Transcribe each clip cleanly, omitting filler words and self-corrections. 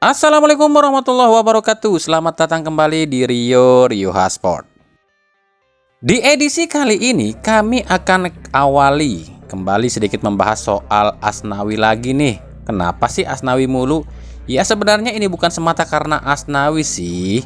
Assalamualaikum warahmatullahi wabarakatuh. Selamat datang kembali di Rio Sport. Di edisi kali ini kami akan awali kembali sedikit membahas soal Asnawi lagi nih. Kenapa sih Asnawi mulu? Ya sebenarnya ini bukan semata karena Asnawi sih.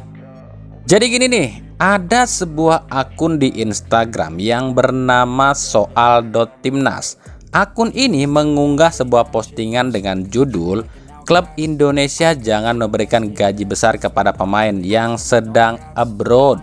Jadi gini nih, ada sebuah akun di Instagram yang bernama soal.timnas. Akun ini mengunggah sebuah postingan dengan judul Klub Indonesia jangan memberikan gaji besar kepada pemain yang sedang abroad.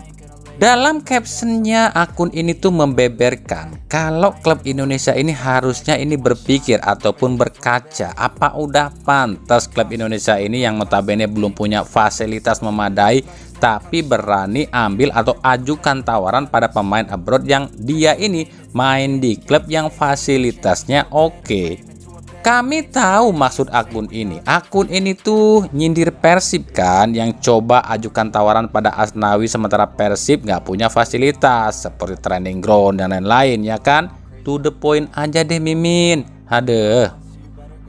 Dalam captionnya akun ini tuh membeberkan kalau klub Indonesia ini harusnya ini berpikir ataupun berkaca, apa udah pantas klub Indonesia ini yang notabene belum punya fasilitas memadai tapi berani ambil atau ajukan tawaran pada pemain abroad yang dia ini main di klub yang fasilitasnya oke. Kami tahu maksud akun ini. Akun ini tuh nyindir Persib kan, yang coba ajukan tawaran pada Asnawi sementara Persib nggak punya fasilitas seperti training ground dan lain-lain ya kan. To the point aja deh Mimin. Aduh.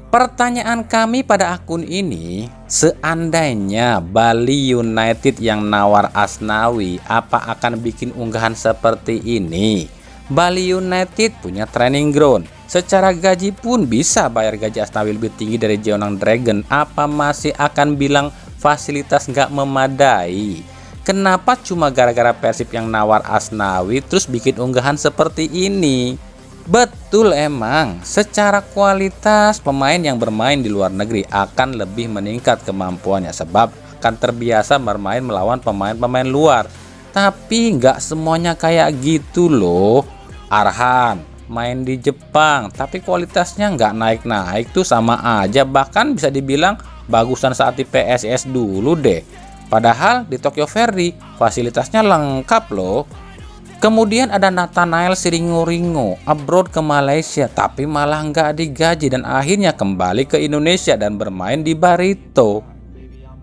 Pertanyaan kami pada akun ini, seandainya Bali United yang nawar Asnawi, apa akan bikin unggahan seperti ini? Bali United punya training ground, secara gaji pun bisa bayar gaji Asnawi lebih tinggi dari Jeonnam Dragon. Apa masih akan bilang fasilitas nggak memadai? Kenapa cuma gara-gara Persib yang nawar Asnawi terus bikin unggahan seperti ini? Betul emang, secara kualitas pemain yang bermain di luar negeri akan lebih meningkat kemampuannya sebab akan terbiasa bermain melawan pemain-pemain luar. Tapi nggak semuanya kayak gitu loh. Arhan main di Jepang tapi kualitasnya nggak naik-naik tuh, sama aja, bahkan bisa dibilang bagusan saat di PSS dulu deh. Padahal di Tokyo Verdy fasilitasnya lengkap loh. Kemudian ada Nathanael Sringo abroad ke Malaysia tapi malah nggak digaji dan akhirnya kembali ke Indonesia dan bermain di Barito.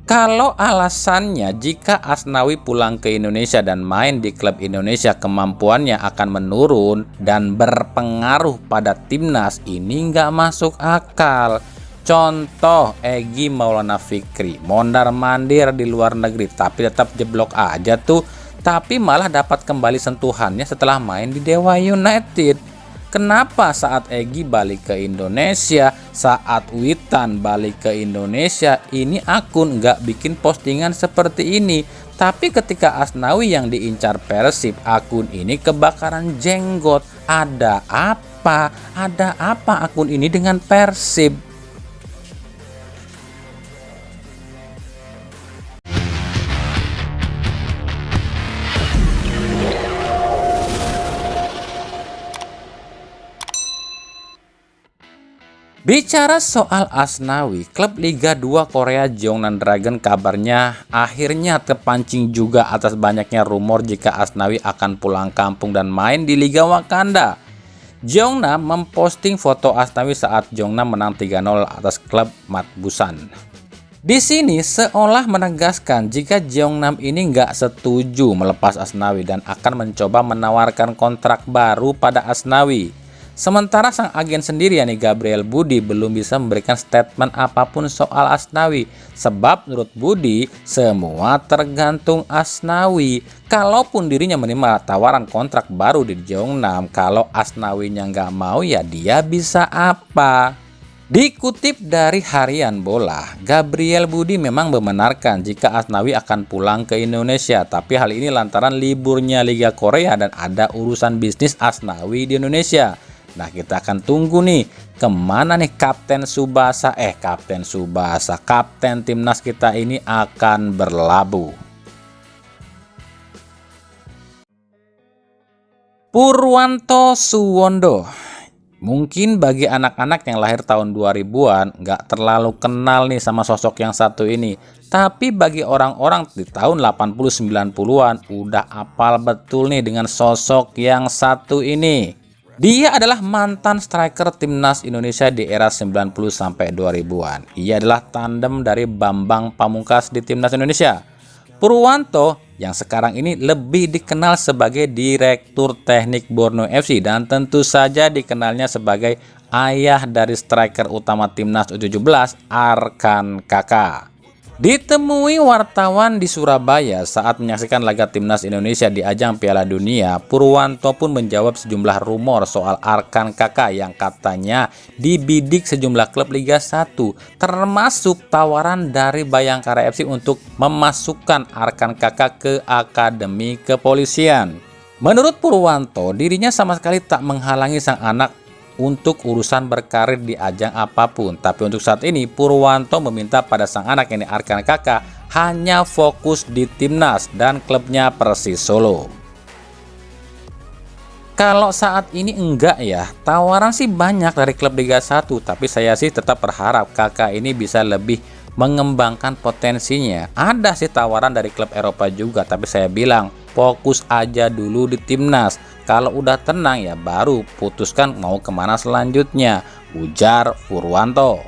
Kalau alasannya jika Asnawi pulang ke Indonesia dan main di klub Indonesia kemampuannya akan menurun dan berpengaruh pada timnas, ini nggak masuk akal. Contoh Egy Maulana Fikri mondar-mandir di luar negeri tapi tetap jeblok aja tuh, tapi malah dapat kembali sentuhannya setelah main di Dewa United. Kenapa saat Egy balik ke Indonesia, saat Witan balik ke Indonesia, ini akun nggak bikin postingan seperti ini. Tapi ketika Asnawi yang diincar Persib, akun ini kebakaran jenggot. Ada apa? Ada apa akun ini dengan Persib? Bicara soal Asnawi, klub Liga 2 Korea Jeonnam Dragon kabarnya akhirnya terpancing juga atas banyaknya rumor jika Asnawi akan pulang kampung dan main di Liga Wakanda. Jeonnam memposting foto Asnawi saat Jeonnam menang 3-0 atas klub Matbusan. Di sini seolah menegaskan jika Jeonnam ini nggak setuju melepas Asnawi dan akan mencoba menawarkan kontrak baru pada Asnawi. Sementara sang agen sendiri yakni Gabriel Budi belum bisa memberikan statement apapun soal Asnawi. Sebab menurut Budi semua tergantung Asnawi. Kalaupun dirinya menerima tawaran kontrak baru di Jeonnam, kalau Asnawinya nggak mau ya dia bisa apa? Dikutip dari Harian Bola, Gabriel Budi memang membenarkan jika Asnawi akan pulang ke Indonesia. Tapi hal ini lantaran liburnya Liga Korea dan ada urusan bisnis Asnawi di Indonesia. Nah kita akan tunggu nih kemana nih Kapten timnas kita ini akan berlabuh. Purwanto Suwondo. Mungkin bagi anak-anak yang lahir tahun 2000-an nggak terlalu kenal nih sama sosok yang satu ini. Tapi bagi orang-orang di tahun 80-90-an udah apal betul nih dengan sosok yang satu ini. Dia adalah mantan striker timnas Indonesia di era 90 sampai 2000-an. Ia adalah tandem dari Bambang Pamungkas di timnas Indonesia. Purwanto yang sekarang ini lebih dikenal sebagai Direktur Teknik Borneo FC dan tentu saja dikenalnya sebagai ayah dari striker utama timnas U17 Arkan Kakak. Ditemui wartawan di Surabaya saat menyaksikan laga timnas Indonesia di ajang Piala Dunia, Purwanto pun menjawab sejumlah rumor soal Arkan Kakak yang katanya dibidik sejumlah klub Liga 1, termasuk tawaran dari Bayangkara FC untuk memasukkan Arkan Kakak ke Akademi Kepolisian. Menurut Purwanto, dirinya sama sekali tak menghalangi sang anak untuk urusan berkarir di ajang apapun. Tapi untuk saat ini Purwanto meminta pada sang anak ini Arkan Kakak hanya fokus di timnas dan klubnya Persis Solo. Kalau saat ini enggak ya, tawaran sih banyak dari klub Liga 1, tapi saya sih tetap berharap kakak ini bisa lebih mengembangkan potensinya. Ada sih tawaran dari klub Eropa juga, tapi saya bilang fokus aja dulu di timnas. Kalau udah tenang ya baru putuskan mau kemana selanjutnya, ujar Purwanto.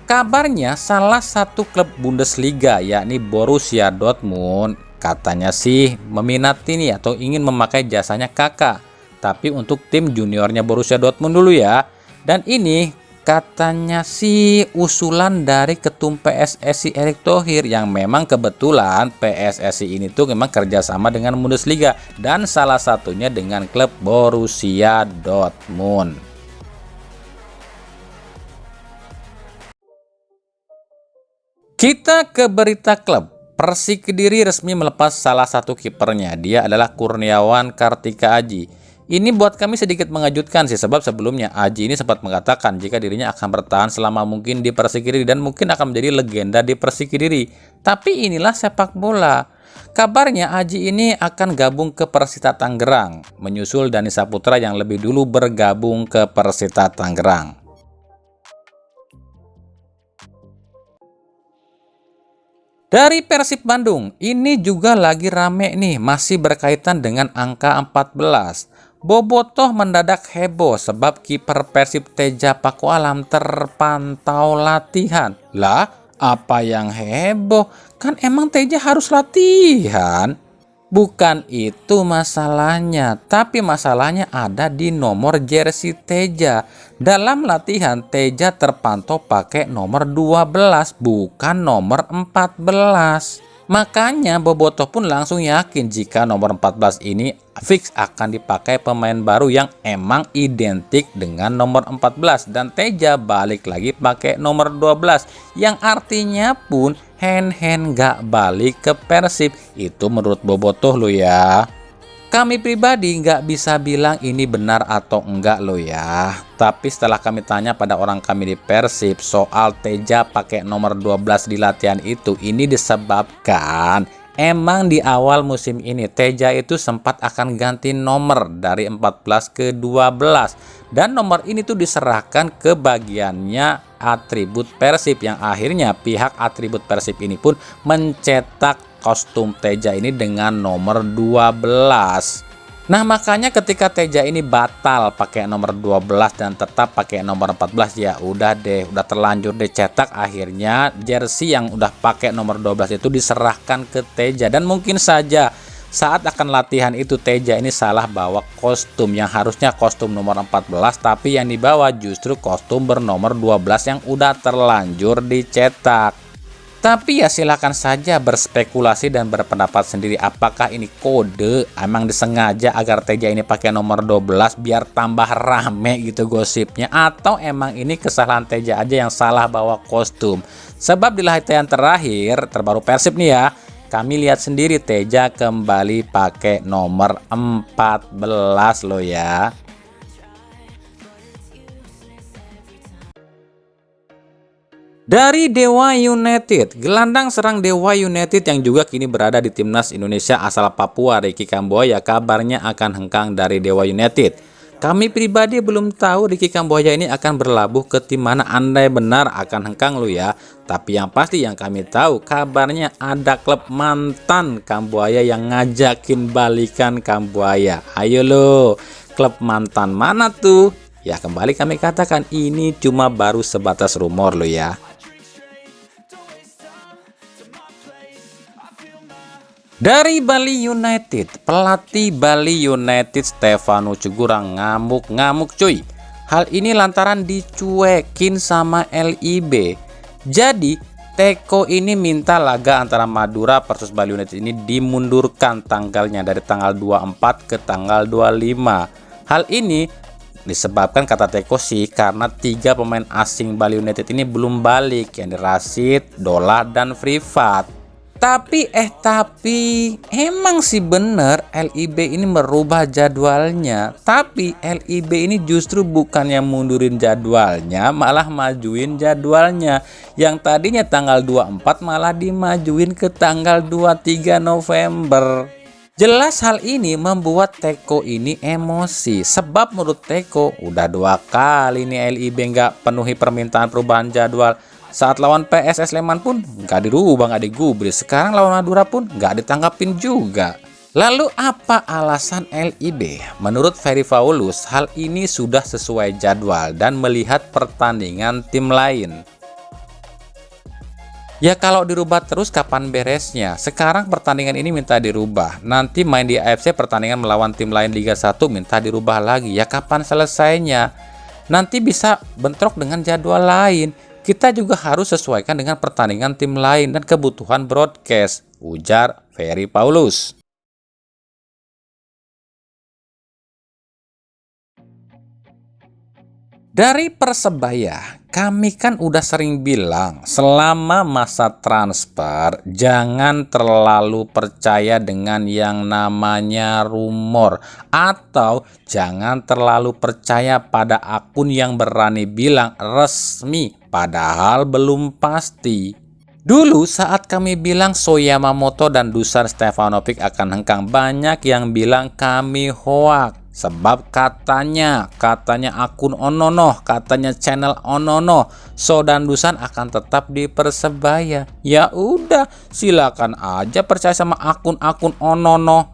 Kabarnya salah satu klub Bundesliga yakni Borussia Dortmund katanya sih meminati nih atau ingin memakai jasanya kakak. Tapi untuk tim juniornya Borussia Dortmund dulu ya. Dan ini katanya sih usulan dari Ketum PSSI Erick Thohir yang memang kebetulan PSSI ini tuh memang kerjasama dengan Bundesliga dan salah satunya dengan klub Borussia Dortmund. Kita ke berita klub. Persik Kediri resmi melepas salah satu kipernya. Dia adalah Kurniawan Kartika Aji. Ini buat kami sedikit mengejutkan sih, sebab sebelumnya Aji ini sempat mengatakan jika dirinya akan bertahan selama mungkin di Persik Kediri dan mungkin akan menjadi legenda di Persik Kediri. Tapi inilah sepak bola. Kabarnya Aji ini akan gabung ke Persita Tangerang, menyusul Dani Saputra yang lebih dulu bergabung ke Persita Tangerang. Dari Persib Bandung, ini juga lagi rame nih, masih berkaitan dengan angka 14. Bobotoh mendadak heboh sebab kiper Persib Teja Pakualam terpantau latihan. Lah, apa yang heboh? Kan emang Teja harus latihan. Bukan itu masalahnya, tapi masalahnya ada di nomor jersey Teja. Dalam latihan Teja terpantau pakai nomor 12, bukan nomor 14. Makanya Bobotoh pun langsung yakin jika nomor 14 ini fix akan dipakai pemain baru yang emang identik dengan nomor 14 dan Teja balik lagi pakai nomor 12 yang artinya pun hand gak balik ke Persib. Itu menurut Bobotoh lo ya. Kami pribadi nggak bisa bilang ini benar atau enggak lo ya. Tapi setelah kami tanya pada orang kami di Persib soal Teja pakai nomor 12 di latihan itu, ini disebabkan emang di awal musim ini Teja itu sempat akan ganti nomor dari 14 ke 12. Dan nomor ini tuh diserahkan ke bagiannya atribut Persib yang akhirnya pihak atribut Persib ini pun mencetak kostum Teja ini dengan nomor 12. Nah makanya ketika Teja ini batal pakai nomor 12 dan tetap pakai nomor 14 ya udah deh, udah terlanjur dicetak, akhirnya jersey yang udah pakai nomor 12 itu diserahkan ke Teja. Dan mungkin saja saat akan latihan itu Teja ini salah bawa kostum yang harusnya kostum nomor 14, tapi yang dibawa justru kostum bernomor 12 yang udah terlanjur dicetak. Tapi ya silakan saja berspekulasi dan berpendapat sendiri apakah ini kode emang disengaja agar Teja ini pakai nomor 12 biar tambah rame gitu gosipnya, atau emang ini kesalahan Teja aja yang salah bawa kostum. Sebab di latihan terakhir terbaru Persib nih ya, kami lihat sendiri Teja kembali pakai nomor 14 loh ya. Dari Dewa United, gelandang serang Dewa United yang juga kini berada di timnas Indonesia asal Papua, Ricky Kambuaya kabarnya akan hengkang dari Dewa United. Kami pribadi belum tahu Ricky Kambuaya ini akan berlabuh ke tim mana, andai benar akan hengkang lo ya. Tapi yang pasti yang kami tahu kabarnya ada klub mantan Kambuaya yang ngajakin balikan Kambuaya. Ayo lo, klub mantan mana tuh? Ya kembali kami katakan ini cuma baru sebatas rumor lo ya. Dari Bali United, pelatih Bali United Stefano Cugurang ngamuk-ngamuk cuy. Hal ini lantaran dicuekin sama LIB. Jadi Teko ini minta laga antara Madura versus Bali United ini dimundurkan tanggalnya dari tanggal 24 ke tanggal 25. Hal ini disebabkan kata Teko sih karena 3 pemain asing Bali United ini belum balik, yang Rashid, Dola, dan Privat. Tapi emang sih bener LIB ini merubah jadwalnya. Tapi LIB ini justru bukannya mundurin jadwalnya, malah majuin jadwalnya. Yang tadinya tanggal 24 malah dimajuin ke tanggal 23 November. Jelas hal ini membuat Teko ini emosi. Sebab menurut Teko udah 2 kali nih LIB nggak penuhi permintaan perubahan jadwal. Saat lawan PSS Sleman pun nggak dirubah, nggak digubris. Sekarang lawan Madura pun nggak ditanggapin juga. Lalu apa alasan LIB? Menurut Ferry Paulus, hal ini sudah sesuai jadwal dan melihat pertandingan tim lain. Ya kalau dirubah terus kapan beresnya? Sekarang pertandingan ini minta dirubah. Nanti main di AFC pertandingan melawan tim lain Liga 1 minta dirubah lagi. Ya kapan selesainya? Nanti bisa bentrok dengan jadwal lain. Kita juga harus sesuaikan dengan pertandingan tim lain dan kebutuhan broadcast, ujar Ferry Paulus. Dari Persebaya, kami kan udah sering bilang selama masa transfer jangan terlalu percaya dengan yang namanya rumor, atau jangan terlalu percaya pada akun yang berani bilang resmi padahal belum pasti. Dulu saat kami bilang So Yamamoto dan Dusan Stefanovic akan hengkang, banyak yang bilang kami hoak. Sebab katanya akun Onono, katanya channel Onono, So dan Dusan akan tetap di Persebaya. Ya udah, silakan aja percaya sama akun-akun Onono.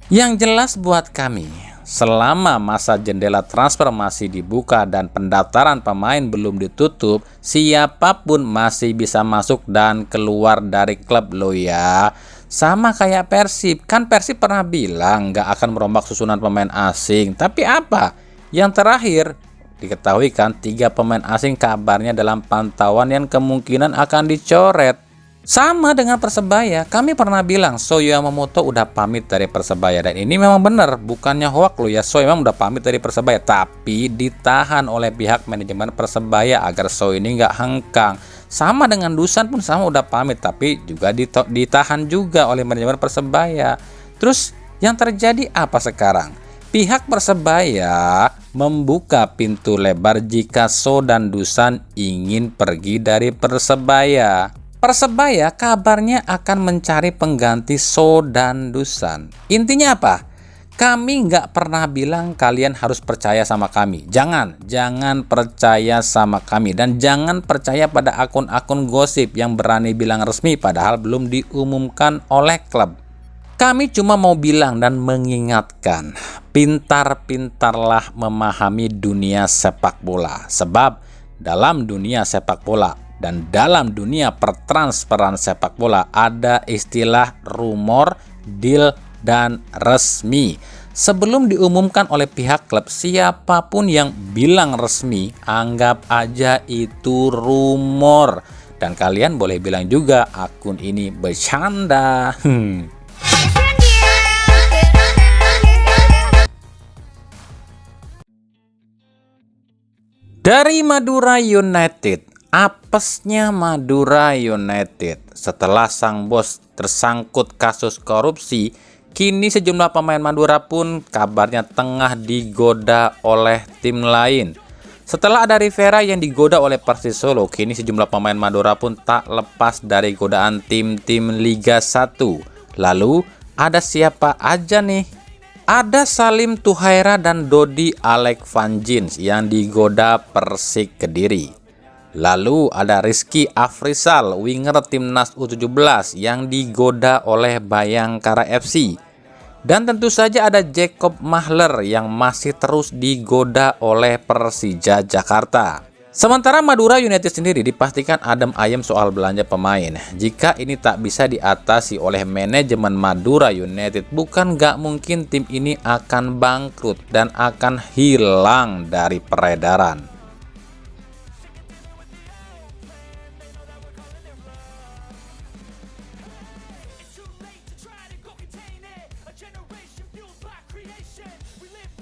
Yang jelas buat kami, selama masa jendela transfer masih dibuka dan pendaftaran pemain belum ditutup, siapapun masih bisa masuk dan keluar dari klub lo ya. Sama kayak Persib, kan Persib pernah bilang nggak akan merombak susunan pemain asing. Tapi apa? Yang terakhir diketahui kan 3 pemain asing kabarnya dalam pantauan yang kemungkinan akan dicoret. Sama dengan Persebaya, kami pernah bilang So Yamamoto udah pamit dari Persebaya, dan ini memang benar, bukannya hoak lo ya. So memang udah pamit dari Persebaya, tapi ditahan oleh pihak manajemen Persebaya agar So ini nggak hengkang. Sama dengan Dusan pun sama udah pamit, tapi juga ditahan juga oleh manajemen Persebaya. Terus yang terjadi apa sekarang? Pihak Persebaya membuka pintu lebar jika So dan Dusan ingin pergi dari Persebaya. Persebaya kabarnya akan mencari pengganti So dan Dusan. Intinya apa? Kami nggak pernah bilang kalian harus percaya sama kami. Jangan percaya sama kami. Dan jangan percaya pada akun-akun gosip yang berani bilang resmi padahal belum diumumkan oleh klub. Kami cuma mau bilang dan mengingatkan, pintar-pintarlah memahami dunia sepak bola. Sebab dalam dunia sepak bola dan dalam dunia pertransferan sepak bola ada istilah rumor, deal, dan resmi. Sebelum diumumkan oleh pihak klub, siapapun yang bilang resmi, anggap aja itu rumor. Dan kalian boleh bilang juga akun ini bercanda. Dari Madura United. Apesnya Madura United setelah sang bos tersangkut kasus korupsi, kini sejumlah pemain Madura pun kabarnya tengah digoda oleh tim lain. Setelah ada Rivera yang digoda oleh Persis Solo, kini sejumlah pemain Madura pun tak lepas dari godaan tim-tim Liga 1. Lalu ada siapa aja nih? Ada Salim Tuhaira dan Dodi Alek Van Jins yang digoda Persik Kediri. Lalu ada Rizky Afrizal, winger timnas U17 yang digoda oleh Bayangkara FC. Dan tentu saja ada Jacob Mahler yang masih terus digoda oleh Persija Jakarta. Sementara Madura United sendiri dipastikan adem ayem soal belanja pemain. Jika ini tak bisa diatasi oleh manajemen Madura United, bukan gak mungkin tim ini akan bangkrut dan akan hilang dari peredaran. We live